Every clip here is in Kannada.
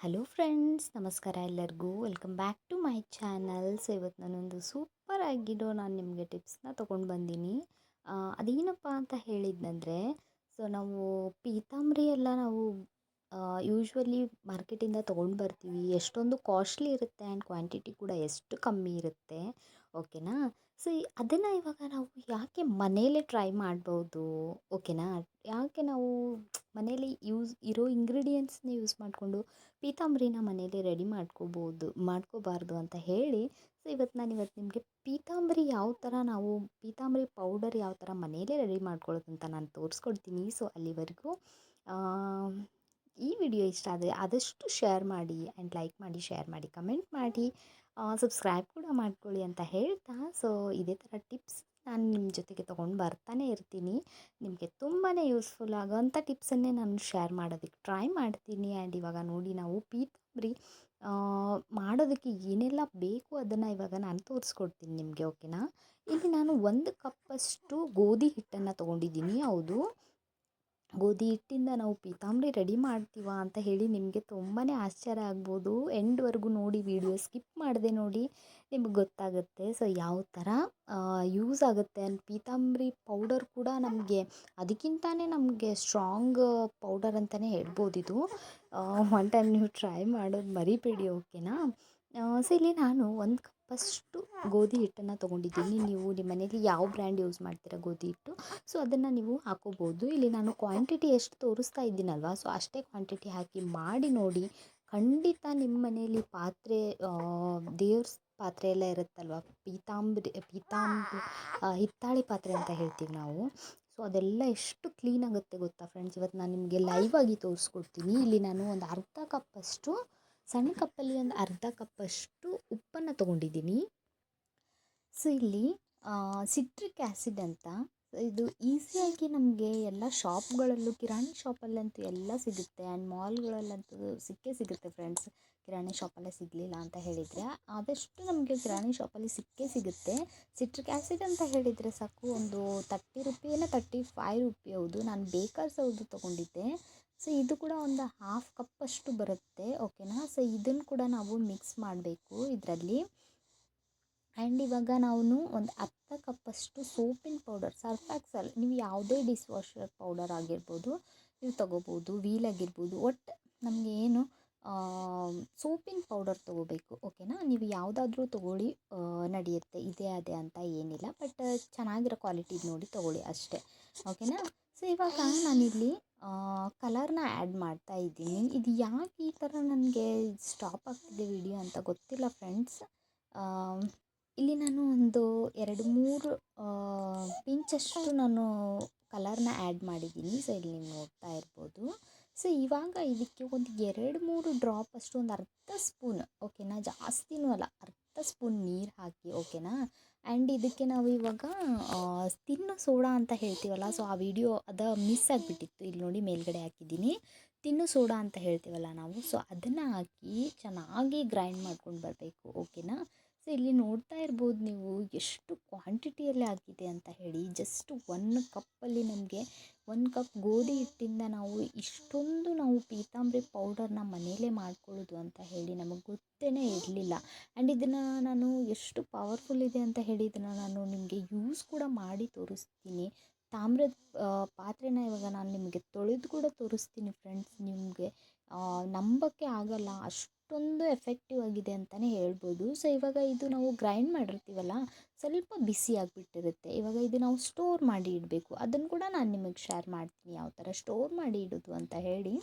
ಹಲೋ ಫ್ರೆಂಡ್ಸ್, ನಮಸ್ಕಾರ ಎಲ್ಲರಿಗೂ. Welcome back to my channel. So ಇವತ್ತು ನಾನೊಂದು ಸೂಪರ್ ಆಗಿರೋ ನಿಮಗೆ ಟಿಪ್ಸ್ನ ತೊಗೊಂಡು ಬಂದೀನಿ. ಅದೇನಪ್ಪ ಅಂತ ಹೇಳಿದ್ನಂದರೆ, ಸೊ ನಾವು ಪೀತಾಂಬರಿ ಎಲ್ಲ ನಾವು ಯೂಶ್ವಲಿ ಮಾರ್ಕೆಟಿಂದ ತೊಗೊಂಡು ಬರ್ತೀವಿ. ಎಷ್ಟೊಂದು ಕಾಸ್ಟ್ಲಿ ಇರುತ್ತೆ ಆ್ಯಂಡ್ ಕ್ವಾಂಟಿಟಿ ಕೂಡ ಎಷ್ಟು ಕಮ್ಮಿ ಇರುತ್ತೆ, ಓಕೆನಾ. ಸೊ ಅದನ್ನು ಇವಾಗ ನಾವು ಯಾಕೆ ಮನೇಲೇ ಟ್ರೈ ಮಾಡ್ಬೋದು, ಓಕೆನಾ. ಯಾಕೆ ನಾವು ಮನೇಲಿ ಇರೋ ಇಂಗ್ರೀಡಿಯೆಂಟ್ಸ್ನ ಯೂಸ್ ಮಾಡಿಕೊಂಡು ಪೀತಾಂಬರಿನ ಮನೇಲಿ ರೆಡಿ ಮಾಡ್ಕೋಬಾರ್ದು ಅಂತ ಹೇಳಿ, ಸೊ ಇವತ್ತು ನಿಮಗೆ ಪೀತಾಂಬರಿ ಪೌಡರ್ ಯಾವ ಥರ ಮನೇಲೇ ರೆಡಿ ಮಾಡ್ಕೊಳ್ಳೋದು ಅಂತ ನಾನು ತೋರಿಸ್ಕೊಡ್ತೀನಿ. ಸೊ ಅಲ್ಲಿವರೆಗೂ ಈ ವಿಡಿಯೋ ಇಷ್ಟ ಆದರೆ ಆದಷ್ಟು ಶೇರ್ ಮಾಡಿ ಆ್ಯಂಡ್ ಲೈಕ್ ಮಾಡಿ, ಶೇರ್ ಮಾಡಿ, ಕಮೆಂಟ್ ಮಾಡಿ, ಸಬ್ಸ್ಕ್ರೈಬ್ ಕೂಡ ಮಾಡ್ಕೊಳ್ಳಿ ಅಂತ ಹೇಳ್ತಾ, ಸೊ ಇದೇ ಥರ ಟಿಪ್ಸ್ ನಾನು ನಿಮ್ಮ ಜೊತೆಗೆ ತೊಗೊಂಡು ಬರ್ತಾನೆ ಇರ್ತೀನಿ. ನಿಮಗೆ ತುಂಬಾ ಯೂಸ್ಫುಲ್ ಆಗೋವಂಥ ಟಿಪ್ಸನ್ನೇ ನಾನು ಶೇರ್ ಮಾಡೋದಕ್ಕೆ ಟ್ರೈ ಮಾಡ್ತೀನಿ. ಆ್ಯಂಡ್ ಇವಾಗ ನೋಡಿ, ನಾವು ಪೀತಾಂಬರಿ ಮಾಡೋದಕ್ಕೆ ಏನೆಲ್ಲ ಬೇಕು ಅದನ್ನು ಇವಾಗ ನಾನು ತೋರಿಸ್ಕೊಡ್ತೀನಿ ನಿಮಗೆ, ಓಕೆನಾ. ಇಲ್ಲಿ ನಾನು 1 ಕಪ್ಪಷ್ಟು ಗೋಧಿ ಹಿಟ್ಟನ್ನು ತೊಗೊಂಡಿದ್ದೀನಿ. ಹೌದು, ಗೋಧಿ ಹಿಟ್ಟಿಂದ ನಾವು ಪೀತಾಂಬರಿ ರೆಡಿ ಮಾಡ್ತೀವಾ ಅಂತ ಹೇಳಿ ನಿಮಗೆ ತುಂಬಾ ಆಶ್ಚರ್ಯ ಆಗ್ಬೋದು. ಎಂಡ್ವರೆಗೂ ನೋಡಿ, ವಿಡಿಯೋ ಸ್ಕಿಪ್ ಮಾಡದೆ ನೋಡಿ, ನಿಮಗೆ ಗೊತ್ತಾಗುತ್ತೆ ಸೊ ಯಾವ ಥರ ಯೂಸ್ ಆಗುತ್ತೆ. ಆ್ಯಂಡ್ ಪೀತಾಂಬರಿ ಪೌಡರ್ ಕೂಡ ಅದಕ್ಕಿಂತಲೇ ನಮಗೆ ಸ್ಟ್ರಾಂಗ್ ಪೌಡರ್ ಅಂತಲೇ ಹೇಳ್ಬೋದಿದು. ಒನ್ ಟೈಮ್ ನೀವು ಟ್ರೈ ಮಾಡೋದು ಮರಿಬೇಡಿ, ಓಕೆನಾ. ಸೊ ಇಲ್ಲಿ ನಾನು 1 ಕಪ್ಪಷ್ಟು ಗೋಧಿ ಹಿಟ್ಟನ್ನು ತೊಗೊಂಡಿದ್ದೀನಿ. ನೀವು ನಿಮ್ಮ ಮನೇಲಿ ಯಾವ ಬ್ರ್ಯಾಂಡ್ ಯೂಸ್ ಮಾಡ್ತೀರಾ ಗೋಧಿ ಹಿಟ್ಟು, ಸೊ ಅದನ್ನು ನೀವು ಹಾಕೋಬೋದು. ಇಲ್ಲಿ ನಾನು ಕ್ವಾಂಟಿಟಿ ಎಷ್ಟು ತೋರಿಸ್ತಾ ಇದ್ದೀನಲ್ವ, ಸೊ ಅಷ್ಟೇ ಕ್ವಾಂಟಿಟಿ ಹಾಕಿ ಮಾಡಿ ನೋಡಿ. ಖಂಡಿತ ನಿಮ್ಮ ಮನೇಲಿ ದೇವ್ರ ಪಾತ್ರೆ ಎಲ್ಲ ಇರುತ್ತಲ್ವ, ಹಿತ್ತಾಳೆ ಪಾತ್ರೆ ಅಂತ ಹೇಳ್ತೀವಿ ನಾವು. ಸೊ ಅದೆಲ್ಲ ಎಷ್ಟು ಕ್ಲೀನ್ ಆಗುತ್ತೆ ಗೊತ್ತಾ ಫ್ರೆಂಡ್ಸ್. ಇವತ್ತು ನಾನು ನಿಮಗೆ ಲೈವ್ ಆಗಿ ತೋರಿಸ್ಕೊಡ್ತೀನಿ. ಇಲ್ಲಿ ನಾನು ಒಂದು ಅರ್ಧ ಕಪ್ಪಷ್ಟು, ಸಣ್ಣ ಕಪ್ಪಲ್ಲಿ ಒಂದು ಅರ್ಧ ಕಪ್ಪಷ್ಟು ಉಪ್ಪನ್ನು ತೊಗೊಂಡಿದ್ದೀನಿ. ಸೊ ಇಲ್ಲಿ ಸಿಟ್ರಿಕ್ ಆ್ಯಸಿಡ್ ಅಂತ, ಇದು ಈಸಿಯಾಗಿ ನಮಗೆ ಎಲ್ಲ ಶಾಪ್ಗಳಲ್ಲೂ, ಕಿರಾಣಿ ಶಾಪಲ್ಲಂತೂ ಎಲ್ಲ ಸಿಗುತ್ತೆ. ಆ್ಯಂಡ್ ಮಾಲ್ಗಳಲ್ಲಂತೂ ಸಿಗುತ್ತೆ ಫ್ರೆಂಡ್ಸ್. ಕಿರಾಣಿ ಶಾಪಲ್ಲೇ ಸಿಗಲಿಲ್ಲ ಅಂತ ಹೇಳಿದರೆ ಆದಷ್ಟು ನಮಗೆ ಕಿರಾಣಿ ಶಾಪಲ್ಲಿ ಸಿಗುತ್ತೆ. ಸಿಟ್ರಿಕ್ ಆ್ಯಸಿಡ್ ಅಂತ ಹೇಳಿದರೆ ಸಾಕು, ಒಂದು 30 ರೂಪಾಯಿನ 35 ರೂಪಾಯಿ. ಹೌದು, ನಾನು ಬೇಕರ್ ಸೌದು ತೊಗೊಂಡಿದ್ದೆ. ಸೊ ಇದು ಕೂಡ ಒಂದು ಹಾಫ್ ಕಪ್ಪಷ್ಟು ಬರುತ್ತೆ, ಓಕೆನಾ. ಸೊ ಇದನ್ನು ಕೂಡ ನಾವು ಮಿಕ್ಸ್ ಮಾಡಬೇಕು ಇದರಲ್ಲಿ. ಆ್ಯಂಡ್ ಇವಾಗ ನಾವು ಒಂದು ಅರ್ಧ ಕಪ್ಪಷ್ಟು ಸೋಪಿನ ಪೌಡರ್, ಸರ್ಫ್ ಎಕ್ಸೆಲ್, ನೀವು ಯಾವುದೇ ಡಿಶ್ ವಾಷರ್ ಪೌಡರ್ ಆಗಿರ್ಬೋದು ನೀವು ತೊಗೋಬೋದು, ವೀಲ್ ಆಗಿರ್ಬೋದು, ಒಟ್ಟು ನಮಗೆ ಏನು ಸೋಪಿನ ಪೌಡರ್ ತೊಗೋಬೇಕು, ಓಕೆನಾ. ನೀವು ಯಾವುದಾದ್ರೂ ತೊಗೊಳ್ಳಿ, ನಡೆಯುತ್ತೆ, ಇದೇ ಅದೇ ಅಂತ ಏನಿಲ್ಲ, ಬಟ್ ಚೆನ್ನಾಗಿರೋ ಕ್ವಾಲಿಟಿದು ನೋಡಿ ತೊಗೊಳ್ಳಿ ಅಷ್ಟೇ, ಓಕೆನಾ. ಸೊ ಇವಾಗ ನಾನಿಲ್ಲಿ ಕಲರ್ನ ಆ್ಯಡ್ ಮಾಡ್ತಾ ಇದ್ದೀನಿ. ಇದು ಯಾಕೆ ಈ ಥರ ನನಗೆ ಸ್ಟಾಪ್ ಆಗ್ತಿದೆ ವಿಡಿಯೋ ಅಂತ ಗೊತ್ತಿಲ್ಲ ಫ್ರೆಂಡ್ಸ್. ಇಲ್ಲಿ ನಾನು ಒಂದು 2-3 ಪಿಂಚಷ್ಟು ನಾನು ಕಲರ್ನ ಆ್ಯಡ್ ಮಾಡಿದ್ದೀನಿ. ಸೊ ಇಲ್ಲಿ ನೀವು ನೋಡ್ತಾ ಇರ್ಬೋದು. ಸೊ ಇವಾಗ ಇದಕ್ಕೆ ಒಂದು 2-3 ಡ್ರಾಪ್ ಅಷ್ಟು, ಒಂದು ಅರ್ಧ ಸ್ಪೂನ್, ಓಕೆನಾ, ಜಾಸ್ತಿನೂ ಅಲ್ಲ, ಅರ್ಧ ಸ್ಪೂನ್ ನೀರು ಹಾಕಿ, ಓಕೆನಾ. ಆ್ಯಂಡ್ ಇದಕ್ಕೆ ನಾವು ಇವಾಗ ತಿನ್ನೋ ಸೋಡಾ ಅಂತ ಹೇಳ್ತೀವಲ್ಲ, ಸೊ ಆ ವಿಡಿಯೋ ಮಿಸ್ ಆಗಿಬಿಟ್ಟಿತ್ತು. ಇಲ್ಲಿ ನೋಡಿ ಮೇಲ್ಗಡೆ ಹಾಕಿದ್ದೀನಿ, ತಿನ್ನು ಸೋಡಾ ಅಂತ ಹೇಳ್ತೀವಲ್ಲ ನಾವು, ಸೊ ಅದನ್ನು ಹಾಕಿ ಚೆನ್ನಾಗಿ ಗ್ರೈಂಡ್ ಮಾಡ್ಕೊಂಡು ಬರಬೇಕು, ಓಕೆನಾ. ಸೊ ಇಲ್ಲಿ ನೋಡ್ತಾ ಇರ್ಬೋದು ನೀವು ಎಷ್ಟು ಕ್ವಾಂಟಿಟಿಯಲ್ಲಿ ಆಗಿದೆ ಅಂತ ಹೇಳಿ. ಜಸ್ಟ್ 1 ಕಪ್ಪಲ್ಲಿ ನಮಗೆ 1 ಕಪ್ ಗೋಧಿ ಹಿಟ್ಟಿಂದ ನಾವು ಇಷ್ಟೊಂದು ಪೀತಾಂಬರಿ ಪೌಡರ್ನ ಮನೇಲೇ ಮಾಡ್ಕೊಳ್ಳೋದು ಅಂತ ಹೇಳಿ ನಮಗೆ ಗೊತ್ತೇ ಇರಲಿಲ್ಲ. ಆ್ಯಂಡ್ ಇದನ್ನು ನಾನು ಎಷ್ಟು ಪವರ್ಫುಲ್ ಇದೆ ಅಂತ ಹೇಳಿ ಇದನ್ನು ನಾನು ನಿಮಗೆ ಯೂಸ್ ಕೂಡ ಮಾಡಿ ತೋರಿಸ್ತೀನಿ. ತಾಮ್ರದ ಪಾತ್ರೆನ ಇವಾಗ ನಾನು ನಿಮಗೆ ತೊಳೆದು ಕೂಡ ತೋರಿಸ್ತೀನಿ ಫ್ರೆಂಡ್ಸ್. ನಿಮಗೆ ನಂಬೋಕ್ಕೆ ಆಗಲ್ಲ, ಅಷ್ಟೊಂದು ಎಫೆಕ್ಟಿವ್ ಆಗಿದೆ ಅಂತಲೇ ಹೇಳ್ಬೋದು. ಸೊ ಇವಾಗ ಇದು ನಾವು ಗ್ರೈಂಡ್ ಮಾಡಿರ್ತೀವಲ್ಲ, ಸ್ವಲ್ಪ ಬಿಸಿ ಆಗಿಬಿಟ್ಟಿರುತ್ತೆ. ಇವಾಗ ಇದು ನಾವು ಸ್ಟೋರ್ ಮಾಡಿ ಇಡಬೇಕು. ಅದನ್ನು ಕೂಡ ನಾನು ನಿಮಗೆ ಶೇರ್ ಮಾಡ್ತೀನಿ ಯಾವ ಥರ ಸ್ಟೋರ್ ಮಾಡಿ ಇಡೋದು ಅಂತ ಹೇಳಿ.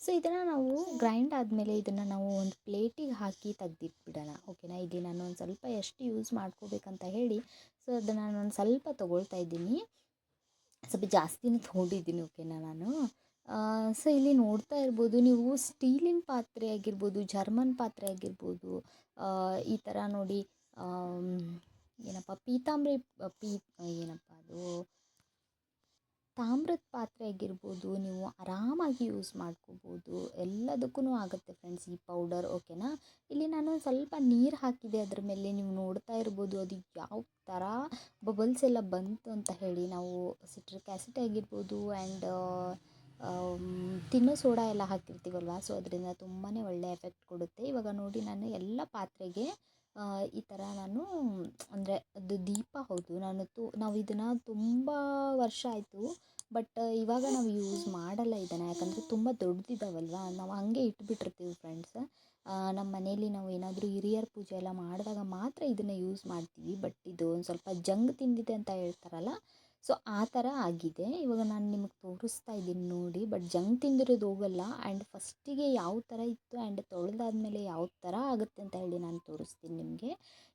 ಸೊ ಇದನ್ನು ನಾವು ಗ್ರೈಂಡ್ ಆದಮೇಲೆ ಇದನ್ನು ನಾವು ಒಂದು ಪ್ಲೇಟಿಗೆ ಹಾಕಿ ತೆಗ್ದಿಟ್ಬಿಡೋಣ, ಓಕೆನಾ. ಇಲ್ಲಿ ನಾನು ಒಂದು ಸ್ವಲ್ಪ ಎಷ್ಟು ಯೂಸ್ ಮಾಡ್ಕೋಬೇಕಂತ ಹೇಳಿ, ಸೊ ಅದನ್ನು ನಾನು ಸ್ವಲ್ಪ ತೊಗೊಳ್ತಾ ಇದ್ದೀನಿ, ಸ್ವಲ್ಪ ಜಾಸ್ತಿನೇ ತೊಗೊಂಡಿದ್ದೀನಿ, ಓಕೆನಾ ನಾನು. ಸೊ ಇಲ್ಲಿ ನೋಡ್ತಾ ಇರ್ಬೋದು ನೀವು, ಸ್ಟೀಲಿನ ಪಾತ್ರೆ ಆಗಿರ್ಬೋದು, ಜರ್ಮನ್ ಪಾತ್ರೆ ಆಗಿರ್ಬೋದು, ಈ ಥರ ನೋಡಿ, ಏನಪ್ಪ ಪೀತಾಂಬರಿ ಏನಪ್ಪ ಅದು ತಾಮ್ರದ ಪಾತ್ರೆ ಆಗಿರ್ಬೋದು, ನೀವು ಆರಾಮಾಗಿ ಯೂಸ್ ಮಾಡ್ಕೋಬೋದು. ಎಲ್ಲದಕ್ಕೂ ಆಗುತ್ತೆ ಫ್ರೆಂಡ್ಸ್ ಈ ಪೌಡರ್, ಓಕೆನಾ. ಇಲ್ಲಿ ನಾನು ಸ್ವಲ್ಪ ನೀರು ಹಾಕಿದೆ ಅದ್ರ ಮೇಲೆ, ನೀವು ನೋಡ್ತಾ ಇರ್ಬೋದು ಅದು ಯಾವ ಥರ ಬಬಲ್ಸ್ ಎಲ್ಲ ಬಂತು ಅಂತ ಹೇಳಿ. ನಾವು ಸಿಟ್ರಿಕ್ ಆ್ಯಸಿಡ್ ಆಗಿರ್ಬೋದು ಆ್ಯಂಡ್ ತಿನ್ನೋ ಸೋಡಾ ಎಲ್ಲ ಹಾಕಿರ್ತೀವಲ್ವ, ಸೊ ಅದರಿಂದ ತುಂಬಾ ಒಳ್ಳೆ ಎಫೆಕ್ಟ್ ಕೊಡುತ್ತೆ. ಇವಾಗ ನೋಡಿ ನಾನು ಎಲ್ಲ ಪಾತ್ರೆಗೆ ಈ ಥರ ನಾನು ಅಂದರೆ ಅದು ದೀಪ ಹೌದು, ನಾವು ಇದನ್ನು ತುಂಬ ವರ್ಷ ಆಯಿತು, ಬಟ್ ಇವಾಗ ನಾವು ಯೂಸ್ ಮಾಡಲ್ಲ ಇದನ್ನು, ಯಾಕಂದರೆ ತುಂಬ ದೊಡ್ಡದಿದ್ದಾವಲ್ವ, ನಾವು ಹಾಗೆ ಇಟ್ಬಿಟ್ಟಿರ್ತೀವಿ ಫ್ರೆಂಡ್ಸ್. ನಮ್ಮ ಮನೇಲಿ ನಾವು ಏನಾದರೂ ಹಿರಿಯರ ಪೂಜೆ ಎಲ್ಲ ಮಾಡಿದಾಗ ಮಾತ್ರ ಇದನ್ನು ಯೂಸ್ ಮಾಡ್ತೀವಿ. ಬಟ್ ಇದು ಒಂದು ಸ್ವಲ್ಪ ಜಂಗ್ ತಿಂದಿದೆ ಅಂತ ಹೇಳ್ತಾರಲ್ಲ, ಸೊ ಆ ಥರ ಆಗಿದೆ. ಇವಾಗ ನಾನು ನಿಮಗೆ ತೋರಿಸ್ತಾ ಇದ್ದೀನಿ ನೋಡಿ, ಬಟ್ ಜಂಗ್ ತಿಂದಿರೋದು ಹೋಗಲ್ಲ. ಆ್ಯಂಡ್ ಫಸ್ಟಿಗೆ ಯಾವ ಥರ ಇತ್ತು ಆ್ಯಂಡ್ ತೊಳೆದಾದ್ಮೇಲೆ ಯಾವ ಥರ ಆಗುತ್ತೆ ಅಂತ ಹೇಳಿ ನಾನು ತೋರಿಸ್ತೀನಿ ನಿಮಗೆ.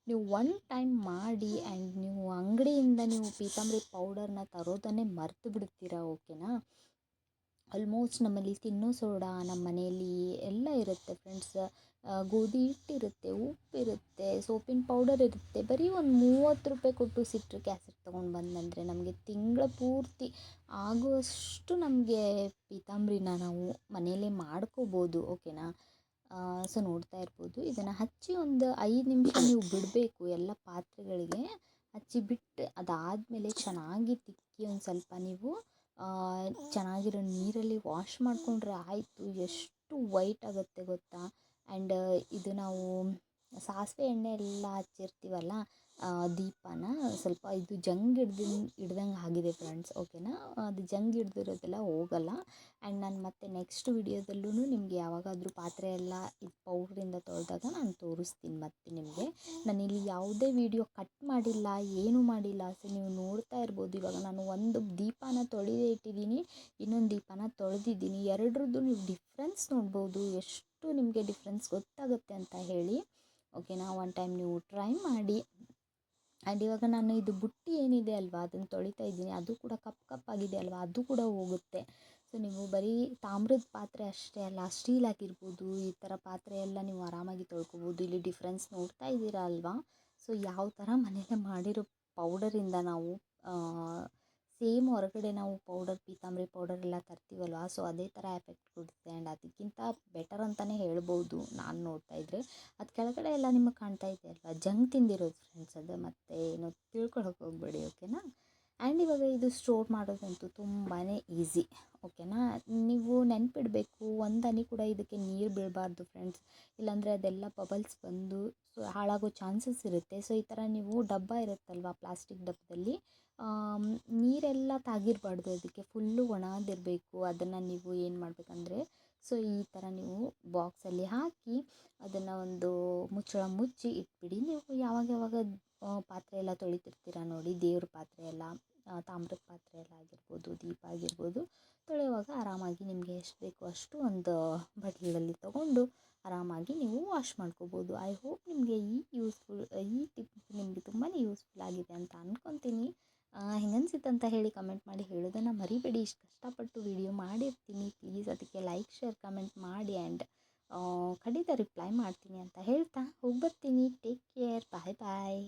ನೀವು ಒನ್ ಟೈಮ್ ಮಾಡಿ ಆ್ಯಂಡ್ ನೀವು ಅಂಗಡಿಯಿಂದ ನೀವು ಪೀತಾಂಬರಿ ಪೌಡರ್ನ ತರೋದನ್ನೇ ಮರೆತು ಬಿಡ್ತೀರಾ, ಓಕೆನಾ. ಆಲ್ಮೋಸ್ಟ್ ನಮ್ಮಲ್ಲಿ ತಿನ್ನೋ ಸೋಡಾ ನಮ್ಮ ಮನೆಯಲ್ಲಿ ಎಲ್ಲ ಇರುತ್ತೆ ಫ್ರೆಂಡ್ಸ್. ಗೋಧಿ ಹಿಟ್ಟಿರುತ್ತೆ, ಉಪ್ಪಿರುತ್ತೆ, ಸೋಪಿನ ಪೌಡರ್ ಇರುತ್ತೆ. ಬರೀ ಒಂದು 30 ರೂಪಾಯಿ ಕೊಟ್ಟು ಸಿಟ್ರಿಕ್ ಆ್ಯಸಿಡ್ ತೊಗೊಂಡು ಬಂದಂದರೆ ನಮಗೆ ತಿಂಗಳ ಪೂರ್ತಿ ಆಗುವಷ್ಟು ನಮಗೆ ಪೀತಾಂಬರಿನ ನಾವು ಮನೆಯಲ್ಲೇ ಮಾಡ್ಕೋಬೋದು, ಓಕೆನಾ. ಸೊ ನೋಡ್ತಾ ಇರ್ಬೋದು, ಇದನ್ನು ಹಚ್ಚಿ ಒಂದು 5 ನಿಮಿಷ ನೀವು ಬಿಡಬೇಕು ಎಲ್ಲ ಪಾತ್ರೆಗಳಿಗೆ. ಹಚ್ಚಿ ಬಿಟ್ಟು ಅದಾದಮೇಲೆ ಚೆನ್ನಾಗಿ ತಿಕ್ಕಿ ಒಂದು ಸ್ವಲ್ಪ ನೀವು ಚೆನ್ನಾಗಿರೋ ನೀರಲ್ಲಿ ವಾಶ್ ಮಾಡಿಕೊಂಡ್ರೆ ಆಯಿತು. ಎಷ್ಟು ವೈಟ್ ಆಗುತ್ತೆ ಗೊತ್ತಾ. ಆ್ಯಂಡ್ ಇದು ನಾವು ಸಾಸಿವೆ ಎಣ್ಣೆ ಎಲ್ಲ ಹಚ್ಚಿರ್ತೀವಲ್ಲ, ದೀಪನ ಸ್ವಲ್ಪ ಇದು ಜಂಗ್ ಹಿಡ್ದಂಗೆ ಆಗಿದೆ ಫ್ರೆಂಡ್ಸ್, ಓಕೆನಾ. ಅದು ಜಂಗ್ ಹಿಡ್ದಿರೋದೆಲ್ಲ ಹೋಗಲ್ಲ. ಆ್ಯಂಡ್ ನಾನು ಮತ್ತೆ ನೆಕ್ಸ್ಟ್ ವಿಡಿಯೋದಲ್ಲೂ ನಿಮಗೆ ಯಾವಾಗಾದರೂ ಪಾತ್ರೆ ಎಲ್ಲ ಇದು ಪೌಡ್ರಿಂದ ತೊಳೆದಾಗ ನಾನು ತೋರಿಸ್ತೀನಿ ಮತ್ತೆ ನಿಮಗೆ. ನಾನಿಲ್ಲಿ ಯಾವುದೇ ವಿಡಿಯೋ ಕಟ್ ಮಾಡಿಲ್ಲ, ಏನೂ ಮಾಡಿಲ್ಲ. ಸೊ ನೀವು ನೋಡ್ತಾ ಇರ್ಬೋದು, ಇವಾಗ ನಾನು ಒಂದು ದೀಪನ ತೊಳೆದೇ ಇಟ್ಟಿದ್ದೀನಿ, ಇನ್ನೊಂದು ದೀಪನ ತೊಳೆದಿದ್ದೀನಿ. ಎರಡರದ್ದು ನೀವು ಡಿಫ್ರೆನ್ಸ್ ನೋಡ್ಬೋದು, ಎಷ್ಟು ನಿಮಗೆ ಡಿಫ್ರೆನ್ಸ್ ಗೊತ್ತಾಗುತ್ತೆ ಅಂತ ಹೇಳಿ, ಓಕೆನಾ. ಒನ್ ಟೈಮ್ ನೀವು ಟ್ರೈ ಮಾಡಿ. ಆ್ಯಂಡ್ ಇವಾಗ ನಾನು ಇದು ಬುಟ್ಟಿ ಏನಿದೆ ಅಲ್ವಾ, ಅದನ್ನು ತೊಳಿತಾ ಇದ್ದೀನಿ, ಅದು ಕೂಡ ಕಪ್ಪಾಗಿದೆ ಅಲ್ವಾ, ಅದು ಕೂಡ ಹೋಗುತ್ತೆ. ಸೊ ನೀವು ಬರೀ ತಾಮ್ರದ ಪಾತ್ರೆ ಅಷ್ಟೇ ಅಲ್ಲ, ಸ್ಟೀಲ್ ಆಗಿರ್ಬೋದು, ಈ ಥರ ಪಾತ್ರೆ ಎಲ್ಲ ನೀವು ಆರಾಮಾಗಿ ತೊಳ್ಕೊಬೋದು. ಇಲ್ಲಿ ಡಿಫ್ರೆನ್ಸ್ ನೋಡ್ತಾ ಇದ್ದೀರಾ ಅಲ್ವಾ. ಸೊ ಯಾವ ಥರ ಮನೇಲೆ ಮಾಡಿರೋ ಪೌಡರಿಂದ ನಾವು ಸೇಮ್ ಹೊರಗಡೆ ನಾವು ಪೀತಾಂಬರಿ ಪೌಡರ್ ಎಲ್ಲ ತರ್ತೀವಲ್ವ, ಸೊ ಅದೇ ಥರ ಎಫೆಕ್ಟ್ ಕೊಡುತ್ತೆ. ಆ್ಯಂಡ್ ಅದಕ್ಕಿಂತ ಬೆಟರ್ ಅಂತಲೇ ಹೇಳ್ಬೋದು ನಾನು ನೋಡ್ತಾ ಇದ್ದರೆ. ಅದು ಕೆಳಗಡೆ ಎಲ್ಲ ನಿಮಗೆ ಕಾಣ್ತಾ ಇದೆ ಅಲ್ವಾ, ಜಂಗ್ ತಿಂದಿರೋದು ಫ್ರೆಂಡ್ಸ್ ಅದು, ಮತ್ತು ಏನು ತಿಳ್ಕೊಳಕ್ಕೆ ಹೋಗಬೇಡಿ, ಓಕೆನಾ. ಆ್ಯಂಡ್ ಇವಾಗ ಇದು ಸ್ಟೋರ್ ಮಾಡೋದಂತೂ ತುಂಬಾ ಈಸಿ, ಓಕೆನಾ. ನೀವು ನೆನಪಿಡಬೇಕು, ಒಂದು ಹನಿ ಕೂಡ ಇದಕ್ಕೆ ನೀರು ಬೀಳಬಾರ್ದು ಫ್ರೆಂಡ್ಸ್, ಇಲ್ಲಾಂದರೆ ಅದೆಲ್ಲ ಬಬಲ್ಸ್ ಬಂದು ಸೊ ಹಾಳಾಗೋ ಚಾನ್ಸಸ್ ಇರುತ್ತೆ. ಸೊ ಈ ಥರ ನೀವು ಡಬ್ಬ ಇರುತ್ತಲ್ವ, ಪ್ಲಾಸ್ಟಿಕ್ ಡಬ್ಬದಲ್ಲಿ ನೀರೆಲ್ಲ ತಾಗಿರಬಾರ್ದು, ಅದಕ್ಕೆ ಫುಲ್ಲು ಒಣದಿರಬೇಕು. ಅದನ್ನು ನೀವು ಏನು ಮಾಡಬೇಕಂದ್ರೆ, ಸೊ ಈ ಥರ ನೀವು ಬಾಕ್ಸಲ್ಲಿ ಹಾಕಿ ಅದನ್ನು ಒಂದು ಮುಚ್ಚಳ ಮುಚ್ಚಿ ಇಟ್ಬಿಡಿ. ನೀವು ಯಾವಾಗ ಪಾತ್ರೆ ಎಲ್ಲ ತೊಳಿತಿರ್ತೀರ ನೋಡಿ, ದೇವ್ರ ಪಾತ್ರೆ ಎಲ್ಲ, ತಾಮ್ರದ ಪಾತ್ರೆ ಎಲ್ಲ ಆಗಿರ್ಬೋದು, ದೀಪ ಆಗಿರ್ಬೋದು, ತೊಳೆಯುವಾಗ ಆರಾಮಾಗಿ ನಿಮಗೆ ಎಷ್ಟು ಬೇಕೋ ಅಷ್ಟು ಒಂದು ಬಟ್ಲಲ್ಲಿ ತೊಗೊಂಡು ಆರಾಮಾಗಿ ನೀವು ವಾಶ್ ಮಾಡ್ಕೋಬೋದು. ಐ ಹೋಪ್ ನಿಮಗೆ ಈ ಟಿಪ್ ನಿಮಗೆ ತುಂಬಾ ಯೂಸ್ಫುಲ್ ಆಗಿದೆ ಅಂತ ಅಂದ್ಕೊತೀನಿ. ಹೆಂಗನ್ಸಿತ್ತು ಅಂತ ಹೇಳಿ ಕಮೆಂಟ್ ಮಾಡಿ ಹೇಳೋದನ್ನು ಮರಿಬೇಡಿ. ಇಷ್ಟು ಕಷ್ಟಪಟ್ಟು ವಿಡಿಯೋ ಮಾಡಿರ್ತೀನಿ, ಪ್ಲೀಸ್ ಅದಕ್ಕೆ ಲೈಕ್, ಶೇರ್, ಕಮೆಂಟ್ ಮಾಡಿ. ಆ್ಯಂಡ್ ಖಂಡಿತ ರಿಪ್ಲೈ ಮಾಡ್ತೀನಿ ಅಂತ ಹೇಳ್ತಾ ಹೋಗಿ ಬರ್ತೀನಿ. ಟೇಕ್ ಕೇರ್, ಬಾಯ್ ಬಾಯ್.